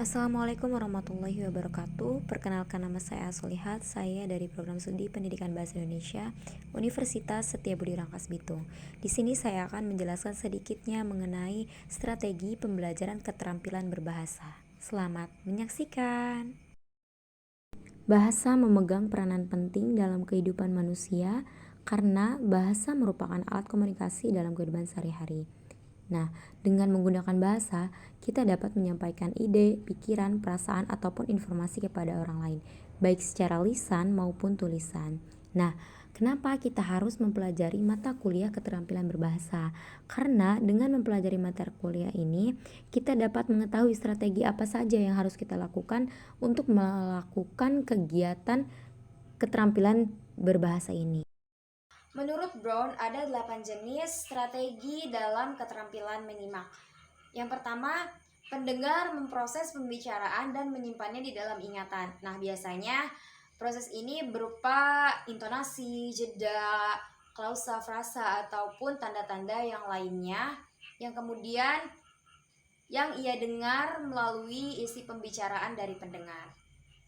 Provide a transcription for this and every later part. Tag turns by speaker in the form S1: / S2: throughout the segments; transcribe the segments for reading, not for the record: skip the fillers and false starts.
S1: Assalamualaikum warahmatullahi wabarakatuh. Perkenalkan, nama saya Solihat. Saya dari Program Studi Pendidikan Bahasa Indonesia Universitas Setiabudi Rangkas Bitung. Di sini saya akan menjelaskan sedikitnya mengenai strategi pembelajaran keterampilan berbahasa. Selamat menyaksikan. Bahasa memegang peranan penting dalam kehidupan manusia karena bahasa merupakan alat komunikasi dalam kehidupan sehari-hari. Nah, dengan menggunakan bahasa, kita dapat menyampaikan ide, pikiran, perasaan, ataupun informasi kepada orang lain, baik secara lisan maupun tulisan. Nah, kenapa kita harus mempelajari mata kuliah keterampilan berbahasa? Karena dengan mempelajari mata kuliah ini, kita dapat mengetahui strategi apa saja yang harus kita lakukan untuk melakukan kegiatan keterampilan berbahasa ini.
S2: Menurut Brown, ada 8 jenis strategi dalam keterampilan menyimak. Yang pertama, pendengar memproses pembicaraan dan menyimpannya di dalam ingatan. Nah, biasanya proses ini berupa intonasi, jeda, klausa, frasa, ataupun tanda-tanda yang lainnya yang kemudian yang ia dengar melalui isi pembicaraan dari pendengar.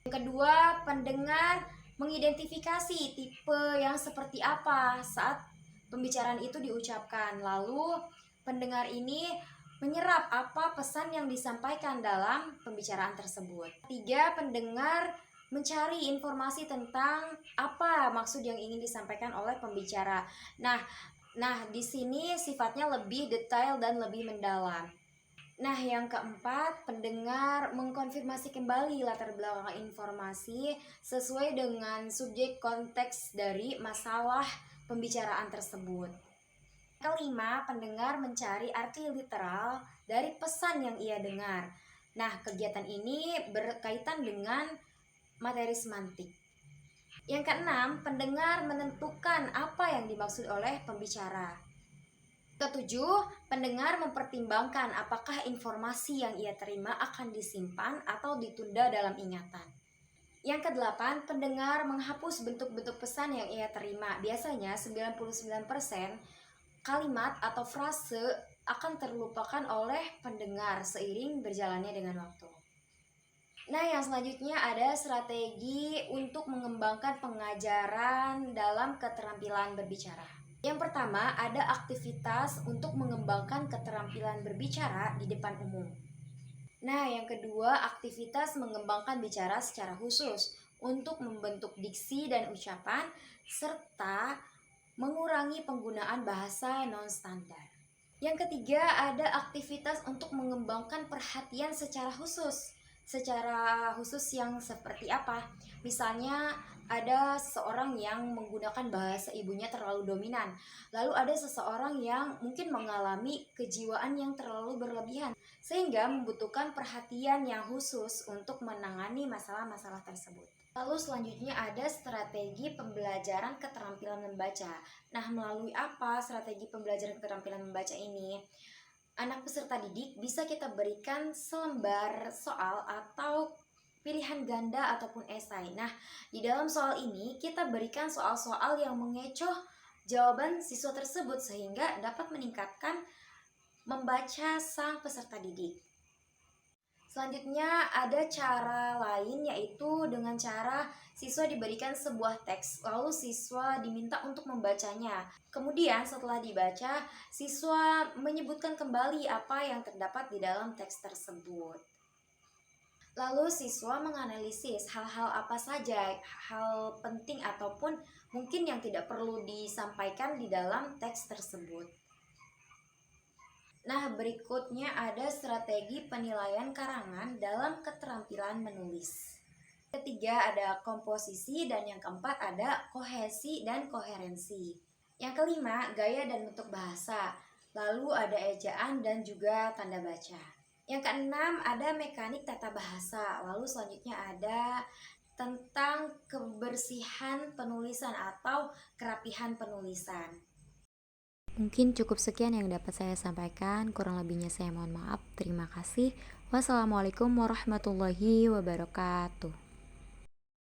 S2: Yang kedua, pendengar mengidentifikasi tipe yang seperti apa saat pembicaraan itu diucapkan. Lalu, pendengar ini menyerap apa pesan yang disampaikan dalam pembicaraan tersebut. Tiga, pendengar mencari informasi tentang apa maksud yang ingin disampaikan oleh pembicara. Nah, di sini sifatnya lebih detail dan lebih mendalam. Nah, yang keempat, pendengar mengkonfirmasi kembali latar belakang informasi sesuai dengan subjek konteks dari masalah pembicaraan tersebut. Kelima, pendengar mencari arti literal dari pesan yang ia dengar. Nah, kegiatan ini berkaitan dengan materi semantik. Yang keenam, pendengar menentukan apa yang dimaksud oleh pembicara. Ketujuh, pendengar mempertimbangkan apakah informasi yang ia terima akan disimpan atau ditunda dalam ingatan. Yang kedelapan, pendengar menghapus bentuk-bentuk pesan yang ia terima. Biasanya 99% kalimat atau frase akan terlupakan oleh pendengar seiring berjalannya dengan waktu. Nah, yang selanjutnya ada strategi untuk mengembangkan pengajaran dalam keterampilan berbicara. Yang pertama, ada aktivitas untuk mengembangkan keterampilan berbicara di depan umum. Nah, yang kedua, aktivitas mengembangkan bicara secara khusus untuk membentuk diksi dan ucapan serta mengurangi penggunaan bahasa non-standar. Yang ketiga, ada aktivitas untuk mengembangkan perhatian secara khusus. Secara khusus yang seperti apa? Misalnya ada seseorang yang menggunakan bahasa ibunya terlalu dominan. Lalu ada seseorang yang mungkin mengalami kejiwaan yang terlalu berlebihan sehingga membutuhkan perhatian yang khusus untuk menangani masalah-masalah tersebut. Lalu selanjutnya ada strategi pembelajaran keterampilan membaca. Nah, melalui apa strategi pembelajaran keterampilan membaca ini? Anak peserta didik bisa kita berikan selembar soal atau pilihan ganda ataupun esai. Nah, di dalam soal ini kita berikan soal-soal yang mengecoh jawaban siswa tersebut sehingga dapat meningkatkan membaca sang peserta didik. Selanjutnya ada cara lain, yaitu dengan cara siswa diberikan sebuah teks, lalu siswa diminta untuk membacanya. Kemudian setelah dibaca, siswa menyebutkan kembali apa yang terdapat di dalam teks tersebut. Lalu siswa menganalisis hal-hal apa saja, hal penting ataupun mungkin yang tidak perlu disampaikan di dalam teks tersebut. Nah, berikutnya ada strategi penilaian karangan dalam keterampilan menulis. Ketiga ada komposisi dan yang keempat ada kohesi dan koherensi. Yang kelima, gaya dan bentuk bahasa. Lalu ada ejaan dan juga tanda baca. Yang keenam ada mekanik tata bahasa. Lalu selanjutnya ada tentang kebersihan penulisan atau kerapihan penulisan.
S1: Mungkin cukup sekian yang dapat saya sampaikan, kurang lebihnya saya mohon maaf. Terima kasih. Wassalamualaikum warahmatullahi wabarakatuh.